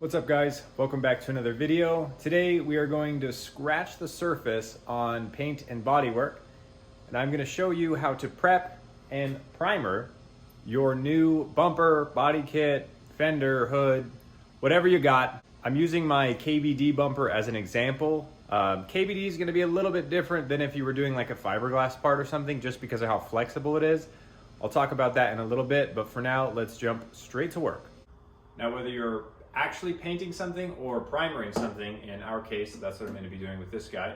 What's up guys? Welcome back to another video. Today we are going to scratch the surface on paint and bodywork, and I'm going to show you how to prep and primer your new bumper, body kit, fender, hood, whatever you got. I'm using my KBD bumper as an example. KBD is going to be a little bit different than if you were doing like a fiberglass part or something, just because of how flexible it is. I'll talk about that in a little bit, but for now, let's jump straight to work. Now, whether you're actually painting something or primering something, in our case, that's what I'm going to be doing with this guy,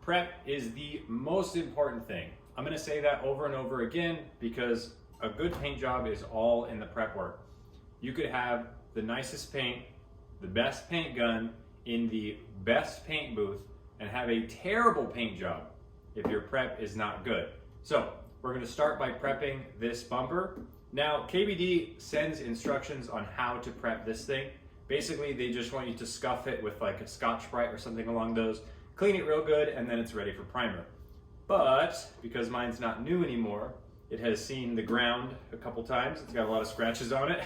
prep is the most important thing. I'm going to say that over and over again because a good paint job is all in the prep work. You could have the nicest paint, the best paint gun in the best paint booth and have a terrible paint job if your prep is not good. So we're going to start by prepping this bumper. Now, KBD sends instructions on how to prep this thing. Basically, they just want you to scuff it with like a Scotch-Brite or something along those, clean it real good, and then it's ready for primer. But because mine's not new anymore, it has seen the ground a couple times. It's got a lot of scratches on it.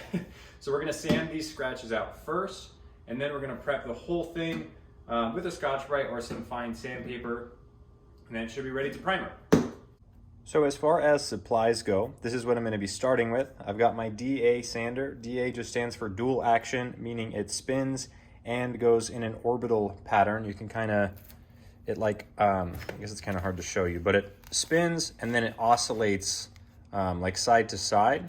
So we're gonna sand these scratches out first, and then we're gonna prep the whole thing with a Scotch-Brite or some fine sandpaper, and then it should be ready to primer. So as far as supplies go, this is what I'm going to be starting with. I've got my DA sander. DA just stands for dual action, meaning it spins and goes in an orbital pattern. You can kind of, I guess it's kind of hard to show you, but it spins and then it oscillates like side to side.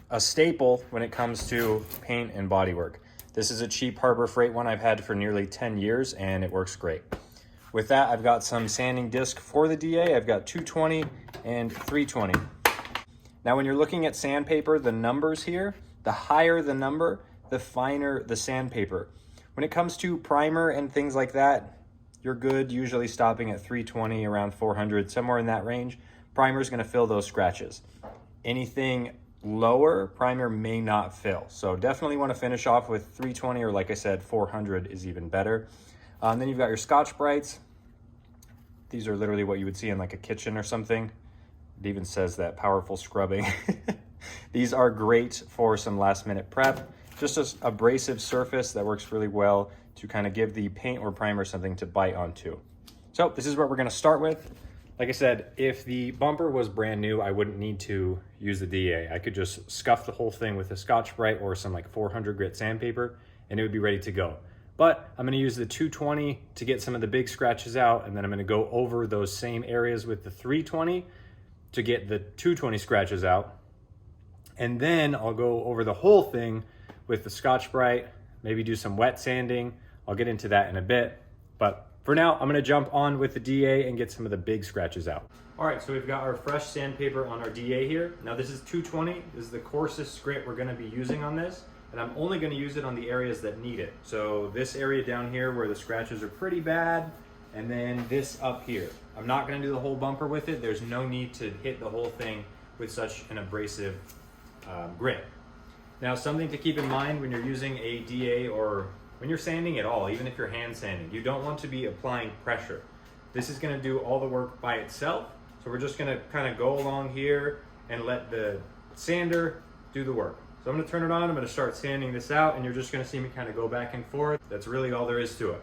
A staple when it comes to paint and bodywork. This is a cheap Harbor Freight one I've had for nearly 10 years and it works great. With that, I've got some sanding disc for the DA. I've got 220 and 320. Now, when you're looking at sandpaper, the numbers here, the higher the number, the finer the sandpaper. When it comes to primer and things like that, you're good usually stopping at 320, around 400, somewhere in that range. Primer is gonna fill those scratches. Anything lower, primer may not fill. So definitely wanna finish off with 320, or like I said, 400 is even better. Then you've got your Scotch-Brites. These are literally what you would see in like a kitchen or something. It even says that powerful scrubbing. These are great for some last minute prep. Just an abrasive surface that works really well to kind of give the paint or primer something to bite onto. So this is what we're gonna start with. Like I said, if the bumper was brand new, I wouldn't need to use the DA. I could just scuff the whole thing with a Scotch-Brite or some like 400 grit sandpaper and it would be ready to go. But I'm gonna use the 220 to get some of the big scratches out, and then I'm gonna go over those same areas with the 320 to get the 220 scratches out. And then I'll go over the whole thing with the Scotch-Brite, maybe do some wet sanding. I'll get into that in a bit. But for now, I'm gonna jump on with the DA and get some of the big scratches out. All right, so we've got our fresh sandpaper on our DA here. Now this is 220, this is the coarsest grit we're gonna be using on this. And I'm only going to use it on the areas that need it. So this area down here where the scratches are pretty bad, and then this up here. I'm not going to do the whole bumper with it. There's no need to hit the whole thing with such an abrasive grit. Now, something to keep in mind when you're using a DA or when you're sanding at all, even if you're hand sanding, you don't want to be applying pressure. This is going to do all the work by itself. So we're just going to kind of go along here and let the sander do the work. So I'm gonna turn it on, I'm gonna start sanding this out, and you're just gonna see me kind of go back and forth. That's really all there is to it.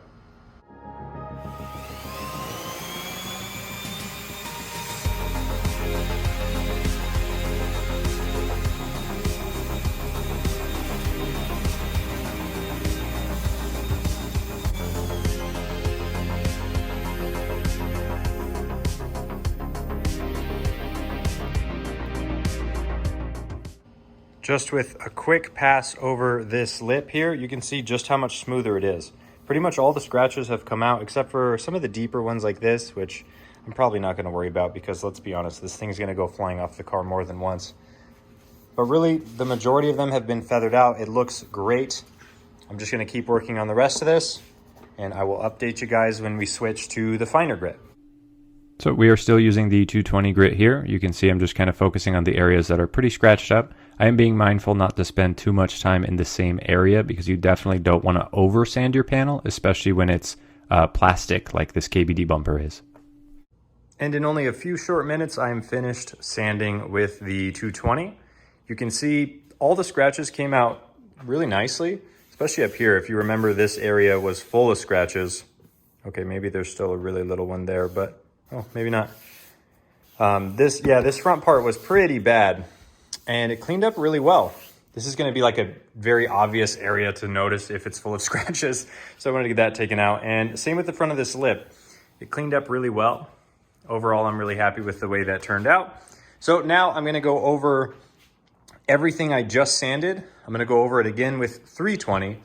Just with a quick pass over this lip here, you can see just how much smoother it is. Pretty much all the scratches have come out except for some of the deeper ones like this, which I'm probably not gonna worry about because let's be honest, this thing's gonna go flying off the car more than once. But really, the majority of them have been feathered out. It looks great. I'm just gonna keep working on the rest of this and I will update you guys when we switch to the finer grit. So we are still using the 220 grit here. You can see I'm just kind of focusing on the areas that are pretty scratched up. I am being mindful not to spend too much time in the same area because you definitely don't want to over sand your panel, especially when it's plastic like this KBD bumper is. And in only a few short minutes, I am finished sanding with the 220. You can see all the scratches came out really nicely, especially up here. If you remember, this area was full of scratches. Okay, maybe there's still a really little one there, but oh, maybe not. This front part was pretty bad and it cleaned up really well. This is gonna be like a very obvious area to notice if it's full of scratches. So I wanted to get that taken out. And same with the front of this lip. It cleaned up really well. Overall, I'm really happy with the way that turned out. So now I'm gonna go over everything I just sanded. I'm gonna go over it again with 320.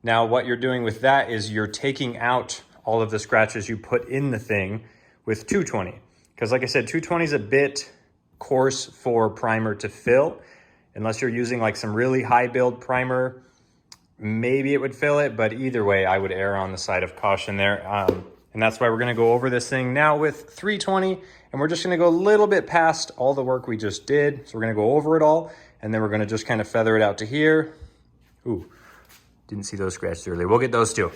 Now what you're doing with that is you're taking out all of the scratches you put in the thing with 220. Because like I said, 220 is a bit coarse for primer to fill. Unless you're using like some really high build primer, maybe it would fill it, but either way, I would err on the side of caution there. And that's why we're gonna go over this thing now with 320, and we're just gonna go a little bit past all the work we just did. So we're gonna go over it all, and then we're gonna just kind of feather it out to here. Ooh, didn't see those scratches earlier. We'll get those too.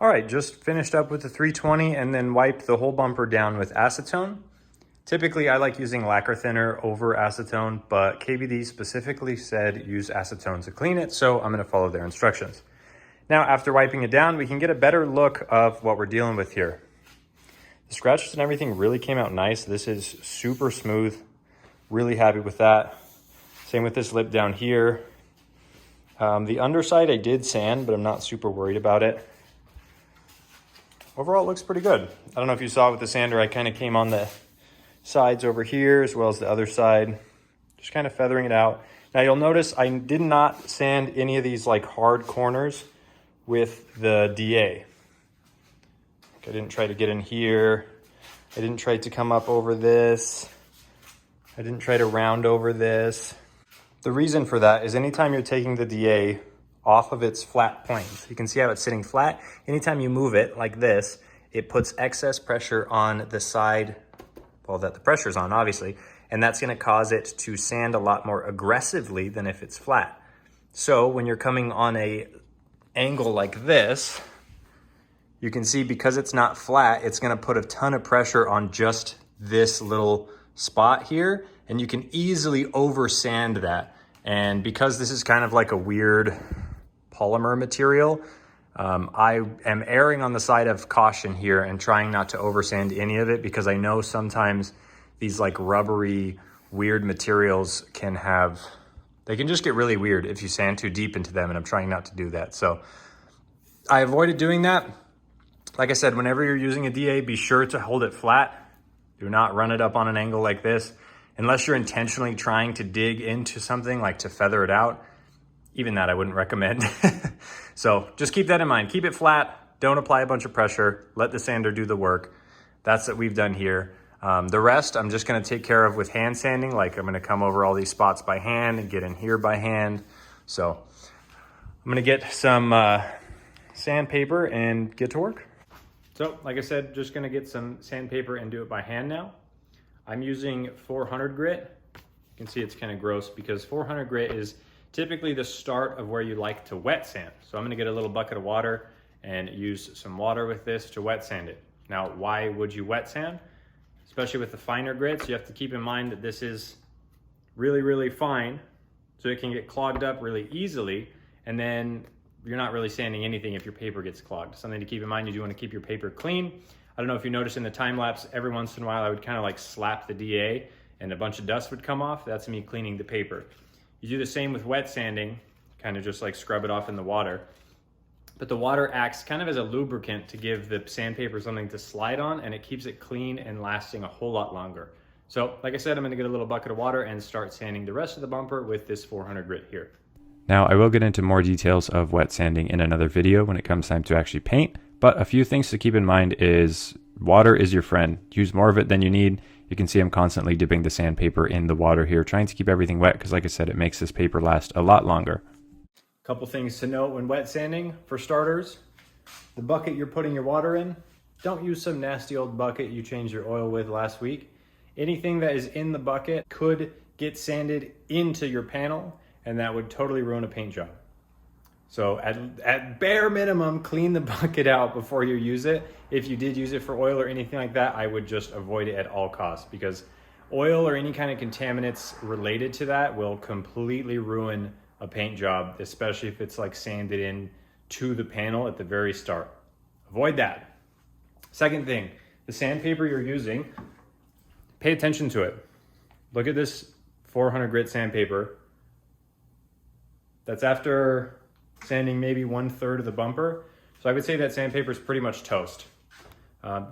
All right, just finished up with the 320 and then wiped the whole bumper down with acetone. Typically, I like using lacquer thinner over acetone, but KBD specifically said use acetone to clean it, so I'm gonna follow their instructions. Now, after wiping it down, we can get a better look of what we're dealing with here. The scratches and everything really came out nice. This is super smooth, really happy with that. Same with this lip down here. The underside I did sand, but I'm not super worried about it. Overall, it looks pretty good. I don't know if you saw with the sander, I kind of came on the sides over here as well as the other side, just kind of feathering it out. Now you'll notice I did not sand any of these like hard corners with the DA. I didn't try to get in here. I didn't try to come up over this. I didn't try to round over this. The reason for that is anytime you're taking the DA off of its flat planes, you can see how it's sitting flat. Anytime you move it like this, it puts excess pressure on the side, well, that the pressure's on, obviously, and that's gonna cause it to sand a lot more aggressively than if it's flat. So when you're coming on a angle like this, you can see because it's not flat, it's gonna put a ton of pressure on just this little spot here, and you can easily over sand that. And because this is kind of like a weird polymer material, I am erring on the side of caution here and trying not to oversand any of it, because I know sometimes these like rubbery, weird materials they can just get really weird if you sand too deep into them, and I'm trying not to do that. So I avoided doing that. Like I said, whenever you're using a DA, be sure to hold it flat. Do not run it up on an angle like this, unless you're intentionally trying to dig into something like to feather it out. Even that I wouldn't recommend. So just keep that in mind. Keep it flat, don't apply a bunch of pressure, let the sander do the work. That's what we've done here. The rest I'm just gonna take care of with hand sanding. Like I'm gonna come over all these spots by hand and get in here by hand. So I'm gonna get some sandpaper and get to work. So like I said, just gonna get some sandpaper and do it by hand now. I'm using 400 grit. You can see it's kind of gross because 400 grit is typically the start of where you like to wet sand. So I'm gonna get a little bucket of water and use some water with this to wet sand it. Now, why would you wet sand? Especially with the finer grits, you have to keep in mind that this is really, really fine, so it can get clogged up really easily, and then you're not really sanding anything if your paper gets clogged. Something to keep in mind, you do wanna keep your paper clean. I don't know if you noticed in the time lapse, every once in a while I would kind of like slap the DA and a bunch of dust would come off. That's me cleaning the paper. You do the same with wet sanding, kind of just like scrub it off in the water. But the water acts kind of as a lubricant to give the sandpaper something to slide on, and it keeps it clean and lasting a whole lot longer. So like I said, I'm gonna get a little bucket of water and start sanding the rest of the bumper with this 400 grit here. Now I will get into more details of wet sanding in another video when it comes time to actually paint, but a few things to keep in mind is water is your friend. Use more of it than you need. You can see I'm constantly dipping the sandpaper in the water here, trying to keep everything wet because like I said, it makes this paper last a lot longer. Couple things to note when wet sanding. For starters, the bucket you're putting your water in, don't use some nasty old bucket you changed your oil with last week. Anything that is in the bucket could get sanded into your panel, and that would totally ruin a paint job. So at bare minimum, clean the bucket out before you use it. If you did use it for oil or anything like that, I would just avoid it at all costs, because oil or any kind of contaminants related to that will completely ruin a paint job, especially if it's like sanded in to the panel at the very start. Avoid that. Second thing, the sandpaper you're using, pay attention to it. Look at this 400 grit sandpaper. That's after sanding maybe 1/3 of the bumper. So I would say that sandpaper is pretty much toast.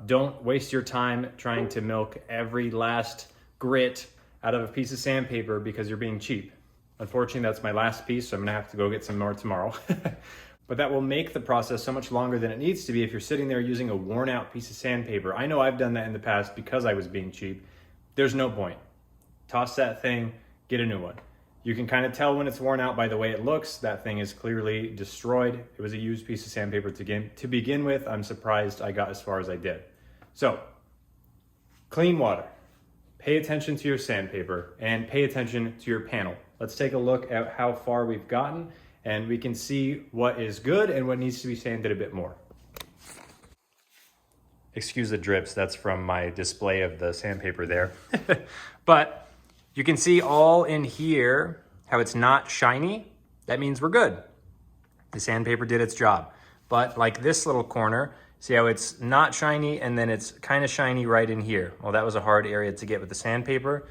Don't waste your time trying to milk every last grit out of a piece of sandpaper because you're being cheap. Unfortunately, that's my last piece, so I'm gonna have to go get some more tomorrow. But that will make the process so much longer than it needs to be if you're sitting there using a worn out piece of sandpaper. I know I've done that in the past because I was being cheap. There's no point. Toss that thing, get a new one. You can kind of tell when it's worn out by the way it looks. That thing is clearly destroyed. It was a used piece of sandpaper to begin with. I'm surprised I got as far as I did. So, clean water. Pay attention to your sandpaper and pay attention to your panel. Let's take a look at how far we've gotten, and we can see what is good and what needs to be sanded a bit more. Excuse the drips, that's from my display of the sandpaper there. But you can see all in here how it's not shiny. That means we're good. The sandpaper did its job. But like this little corner, see how it's not shiny and then it's kind of shiny right in here. Well, that was a hard area to get with the sandpaper.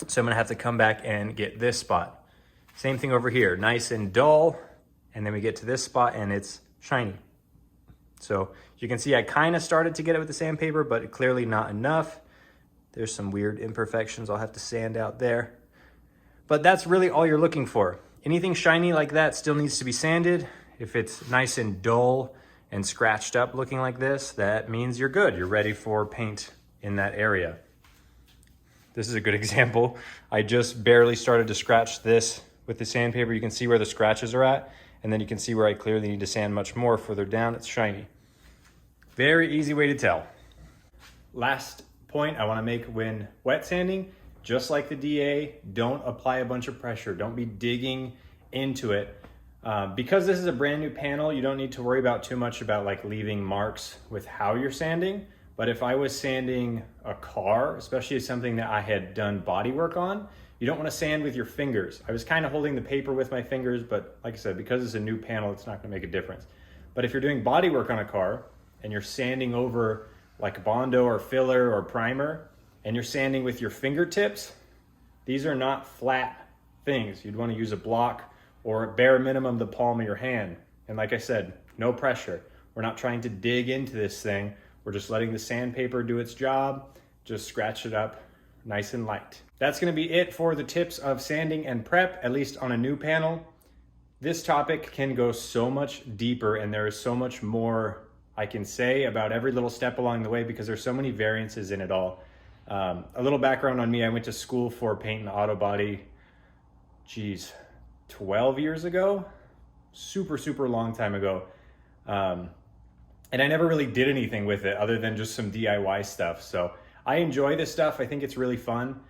So I'm gonna have to come back and get this spot. Same thing over here, nice and dull. And then we get to this spot and it's shiny. So you can see I kind of started to get it with the sandpaper, but clearly not enough. There's some weird imperfections I'll have to sand out there. But that's really all you're looking for. Anything shiny like that still needs to be sanded. If it's nice and dull and scratched up looking like this, that means you're good. You're ready for paint in that area. This is a good example. I just barely started to scratch this with the sandpaper. You can see where the scratches are at, and then you can see where I clearly need to sand much more. Further down, it's shiny. Very easy way to tell. Last point I want to make when wet sanding, just like the DA, don't apply a bunch of pressure. Don't be digging into it. Because this is a brand new panel, you don't need to worry about too much about like leaving marks with how you're sanding. But if I was sanding a car, especially something that I had done body work on, you don't want to sand with your fingers. I was kind of holding the paper with my fingers, but like I said, because it's a new panel, it's not going to make a difference. But if you're doing body work on a car and you're sanding over like Bondo or filler or primer, and you're sanding with your fingertips, these are not flat things. You'd want to use a block or at bare minimum the palm of your hand. And like I said, no pressure. We're not trying to dig into this thing. We're just letting the sandpaper do its job. Just scratch it up nice and light. That's going to be it for the tips of sanding and prep, at least on a new panel. This topic can go so much deeper, and there is so much more I can say about every little step along the way because there's so many variances in it all. A little background on me, I went to school for paint and auto body, 12 years ago, super long time ago. And I never really did anything with it other than just some DIY stuff. So I enjoy this stuff. I think it's really fun.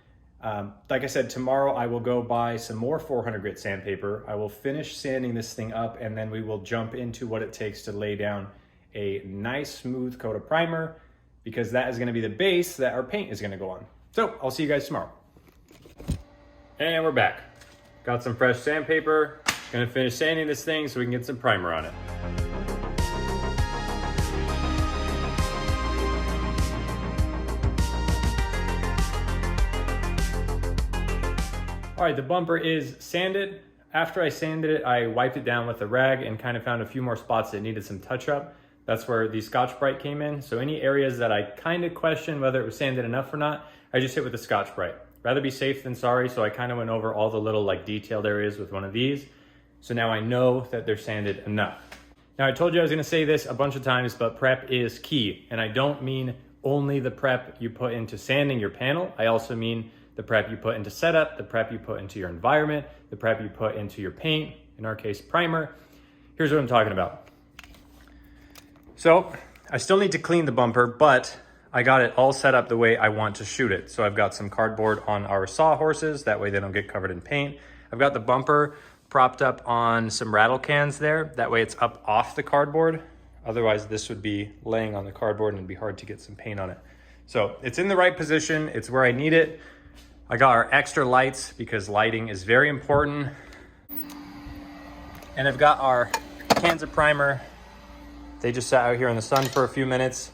Like I said, tomorrow I will go buy some more 400 grit sandpaper. I will finish sanding this thing up, and then we will jump into what it takes to lay down a nice smooth coat of primer, because that is going to be the base that our paint is going to go on. So I'll see you guys tomorrow. And we're back. Got some fresh sandpaper. Gonna finish sanding this thing so we can get some primer on it. All right, the bumper is sanded. After I sanded it, I wiped it down with a rag and kind of found a few more spots that needed some touch up. That's where the Scotch-Brite came in. So any areas that I kind of questioned whether it was sanded enough or not, I just hit with the Scotch-Brite. Rather be safe than sorry, so I kind of went over all the little like detailed areas with one of these. So now I know that they're sanded enough. Now I told you I was gonna say this a bunch of times, but prep is key. And I don't mean only the prep you put into sanding your panel. I also mean the prep you put into setup, the prep you put into your environment, the prep you put into your paint, in our case, primer. Here's what I'm talking about. So I still need to clean the bumper, but I got it all set up the way I want to shoot it. So I've got some cardboard on our sawhorses. That way they don't get covered in paint. I've got the bumper propped up on some rattle cans there. That way it's up off the cardboard. Otherwise this would be laying on the cardboard and it'd be hard to get some paint on it. So it's in the right position. It's where I need it. I got our extra lights because lighting is very important. And I've got our cans of primer. They just sat out here in the sun for a few minutes.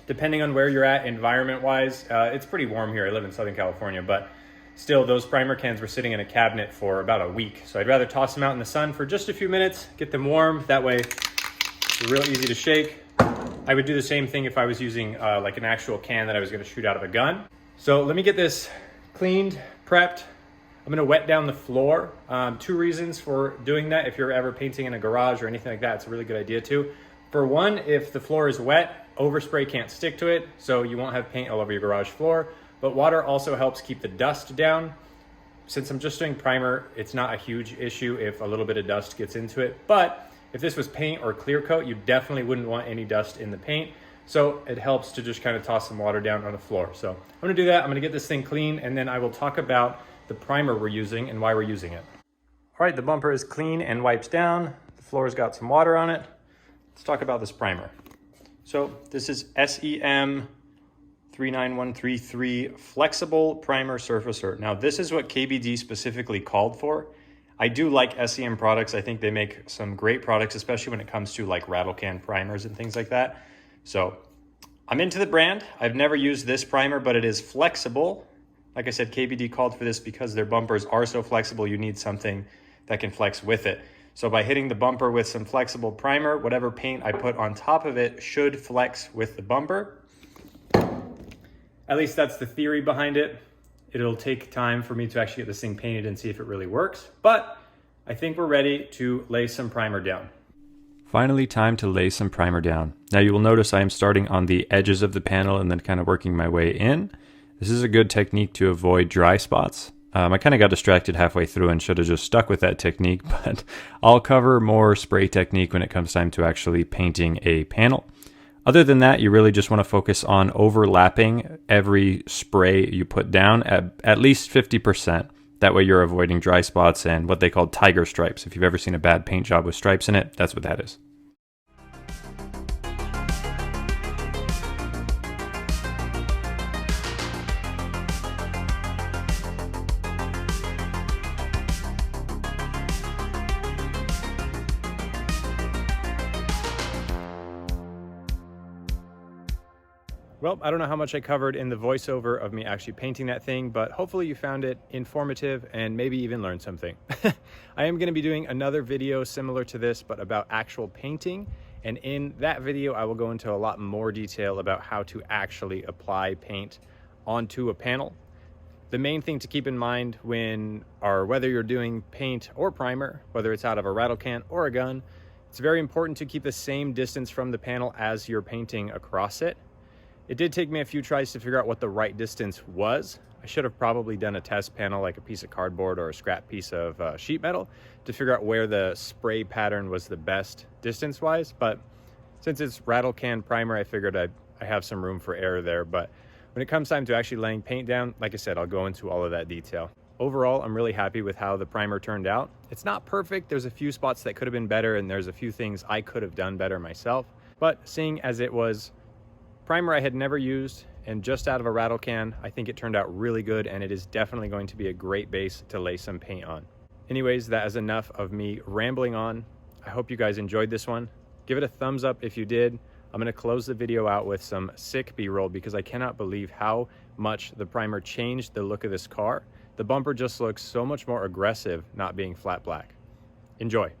Depending on where you're at environment-wise, it's pretty warm here. I live in Southern California, but still those primer cans were sitting in a cabinet for about a week. So I'd rather toss them out in the sun for just a few minutes, get them warm. That way they're real easy to shake. I would do the same thing if I was using like an actual can that I was gonna shoot out of a gun. So let me get this cleaned, prepped. I'm gonna wet down the floor. 2 reasons for doing that. If you're ever painting in a garage or anything like that, it's a really good idea too. For one, if the floor is wet, overspray can't stick to it, so you won't have paint all over your garage floor. But water also helps keep the dust down. Since I'm just doing primer, it's not a huge issue if a little bit of dust gets into it. But if this was paint or clear coat, you definitely wouldn't want any dust in the paint. So it helps to just kind of toss some water down on the floor. So I'm gonna do that. I'm gonna get this thing clean, and then I will talk about the primer we're using and why we're using it. All right, the bumper is clean and wiped down. The floor's got some water on it. Let's talk about this primer. So this is SEM 39133 Flexible Primer Surfacer. Now this is what KBD specifically called for. I do like SEM products. I think they make some great products, especially when it comes to like rattle can primers and things like that. So I'm into the brand. I've never used this primer, but it is flexible. Like I said, KBD called for this because their bumpers are so flexible, you need something that can flex with it. So by hitting the bumper with some flexible primer, whatever paint I put on top of it should flex with the bumper. At least that's the theory behind it. It'll take time for me to actually get this thing painted and see if it really works, but I think we're ready to lay some primer down. Finally, time to lay some primer down. Now you will notice I am starting on the edges of the panel and then kind of working my way in. This is a good technique to avoid dry spots. I kind of got distracted halfway through and should have just stuck with that technique, but I'll cover more spray technique when it comes time to actually painting a panel. Other than that, you really just want to focus on overlapping every spray you put down at least 50%. That way you're avoiding dry spots and what they call tiger stripes. If you've ever seen a bad paint job with stripes in it, that's what that is. Well, I don't know how much I covered in the voiceover of me actually painting that thing, but hopefully you found it informative and maybe even learned something. I am going to be doing another video similar to this, but about actual painting. And in that video, I will go into a lot more detail about how to actually apply paint onto a panel. The main thing to keep in mind whether you're doing paint or primer, whether it's out of a rattle can or a gun, it's very important to keep the same distance from the panel as you're painting across it. It did take me a few tries to figure out what the right distance was. I should have probably done a test panel like a piece of cardboard or a scrap piece of sheet metal to figure out where the spray pattern was the best distance-wise, but since it's rattle can primer, I figured I have some room for error there. But when it comes time to actually laying paint down, like I said, I'll go into all of that detail. Overall, I'm really happy with how the primer turned out. It's not perfect. There's a few spots that could have been better, and there's a few things I could have done better myself. But seeing as it was primer I had never used and just out of a rattle can, I think it turned out really good, and it is definitely going to be a great base to lay some paint on. Anyways, that is enough of me rambling on. I hope you guys enjoyed this one. Give it a thumbs up if you did. I'm gonna close the video out with some sick B-roll because I cannot believe how much the primer changed the look of this car. The bumper just looks so much more aggressive not being flat black. Enjoy.